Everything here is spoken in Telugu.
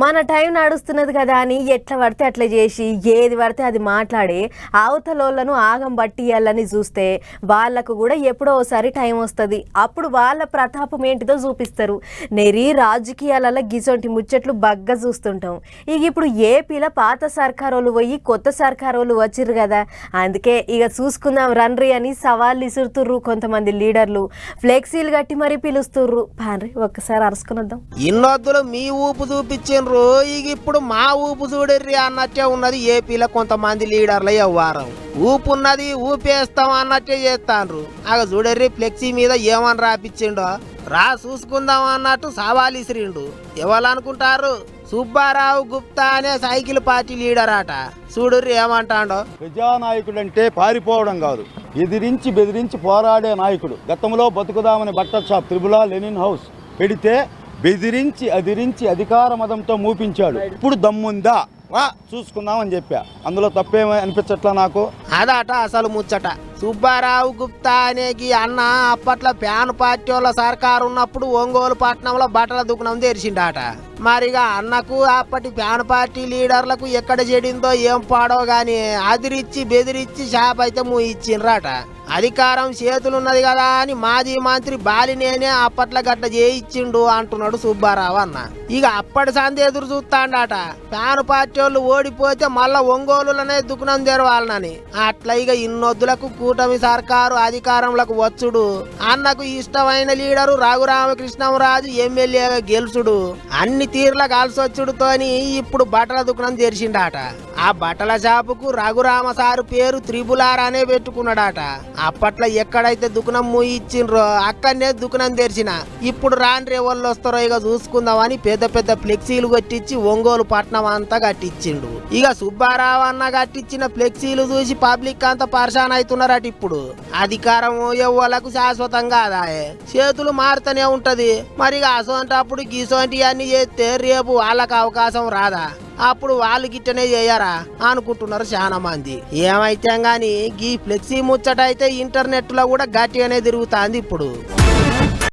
మన టైం నడుస్తున్నది కదా అని ఎట్లా పడితే అట్లా చేసి ఏది పడితే అది మాట్లాడి అవతలోళ్ళను ఆగం పట్టియాలని చూస్తే వాళ్ళకు కూడా ఎప్పుడో ఒకసారి టైం వస్తుంది. అప్పుడు వాళ్ళ ప్రతాపం ఏంటిదో చూపిస్తారు. నెరి రాజకీయాలలో గిసొంటి ముచ్చట్లు బగ్గా చూస్తుంటాం. ఇక ఇప్పుడు ఏపీలో పాత సర్కారోళ్ళు పోయి కొత్త సర్కారోళ్ళు వచ్చిర్రు కదా, అందుకే ఇక చూసుకుందాం రండ్రి అని సవాళ్ళు ఇసురుతుర్రు కొంతమంది లీడర్లు. ఫ్లెక్సీలు కట్టి మరీ పిలుస్తుర్రు. పాన్రి ఒక్కసారి అరుసుకునొద్దాం. ఇన్నొద్దులు మీ ఊపు చూపించిండ్రు, ఇక ఇప్పుడు మా ఊపు చూడర్రి అన్నట్టే ఉన్నది ఏపీలో కొంతమంది లీడర్ల వ్యవహారం. ఊపు ఉన్నది ఊపేస్తాం అన్నట్టే చేస్తాండ్రు. అగ చూడర్రి ఫ్లెక్సీ మీద ఏమని రాపిచ్చిండో, రా చూసుకుందాం అన్నట్టు సవాల్ ఇసిరిండు. ఎవరనుకుంటారు? సుబ్బారావు గుప్తా అనే సైకిల్ పార్టీ లీడర్ అట. చూడుర్రి ఏమంటాడో. ప్రజానాయకుడంటే పారిపోవడం కాదు, ఎదిరించి బెదిరించి పోరాడే నాయకుడు. గతంలో బతుకుదామని బట్టల షాప్ త్రిబులా లెనిన్ హౌస్ పెడితే బెదిరించి అదిరించి అధికార మదంతో మూపించాడు. ఇప్పుడు దమ్ముందా వా చూసుకుందామని చెప్పా. అందులో తప్పేమీ అనిపించట్లా నాకు. అదట అసలు ముచ్చట. సుబ్బారావు గుప్తా అనేకి అన్న అప్పట్లో ప్యాన్ పార్టీ వాళ్ళ సర్కారు ఉన్నప్పుడు ఒంగోలు పట్టణంలో బట్టల దుకాణం తెరిచిండట. మరిగా అన్నకు అప్పటి ప్యాన్ పార్టీ లీడర్లకు ఎక్కడ చెడిందో ఏం పాడో గాని అదిరిచ్చి బెదిరించి షాప్ అయితే ఇచ్చిండ్రట. అధికారం చేతులున్నది కదా అని మాజీ మంత్రి బాలినేనే అప్పట్లో గట్ట చేయించిండు అంటున్నాడు సుబ్బారావు అన్న. ఇక అప్పటి సంది ఎదురు చూస్తాడట. ప్యాన్ పార్టీ వాళ్ళు ఓడిపోతే మళ్ళా ఒంగోలులోనే దుకాణం తెరవాలనని. అట్లా ఇక ఇన్నొద్దులకు కూటమి సర్కారు అధికారంలోకి వచ్చుడు, అన్నకు ఇష్టమైన లీడరు రఘురామకృష్ణంరాజు ఎమ్మెల్యేగా గెలుచుడు, అన్ని తీర్ల కలిసొచ్చుడుతోని ఇప్పుడు బట్టల దుకాణం తెరిచిండట. ఆ బట్టల షాపుకు రఘురామ సారు పేరు త్రిబులార్ అనే పెట్టుకున్నాడట. అప్పట్లో ఎక్కడైతే దుకాణం ఇచ్చిండ్రో అక్కడనే దుకాణం తెరిచిన. ఇప్పుడు రాండ్రే వాళ్ళు వస్తారో ఇక చూసుకుందామని పెద్ద పెద్ద ఫ్లెక్సీలు కట్టించి ఒంగోలు పట్నం అంతా కట్టించిండు. ఇక సుబ్బారావు అన్న కట్టించిన ఫ్లెక్సీలు చూసి పబ్లిక్ అంతా పరిశాన్ అవుతున్నారట. ఇప్పుడు అధికారం ఎవ్వలకు శాశ్వతం కాదాయే, చేతులు మారుతూనే ఉంటది. మరి అసోంటప్పుడు గీసోంటి అన్ని చేస్తే రేపు వాళ్ళకు అవకాశం రాదా? అప్పుడు వాళ్ళు గిట్టనే చేయరా అనుకుంటున్నారు చాలా మంది. ఏమైతే గానీ గీ ఫ్లెక్సీ ముచ్చట అయితే ఇంటర్నెట్ లో కూడా గట్టిగానే తిరుగుతాంది ఇప్పుడు.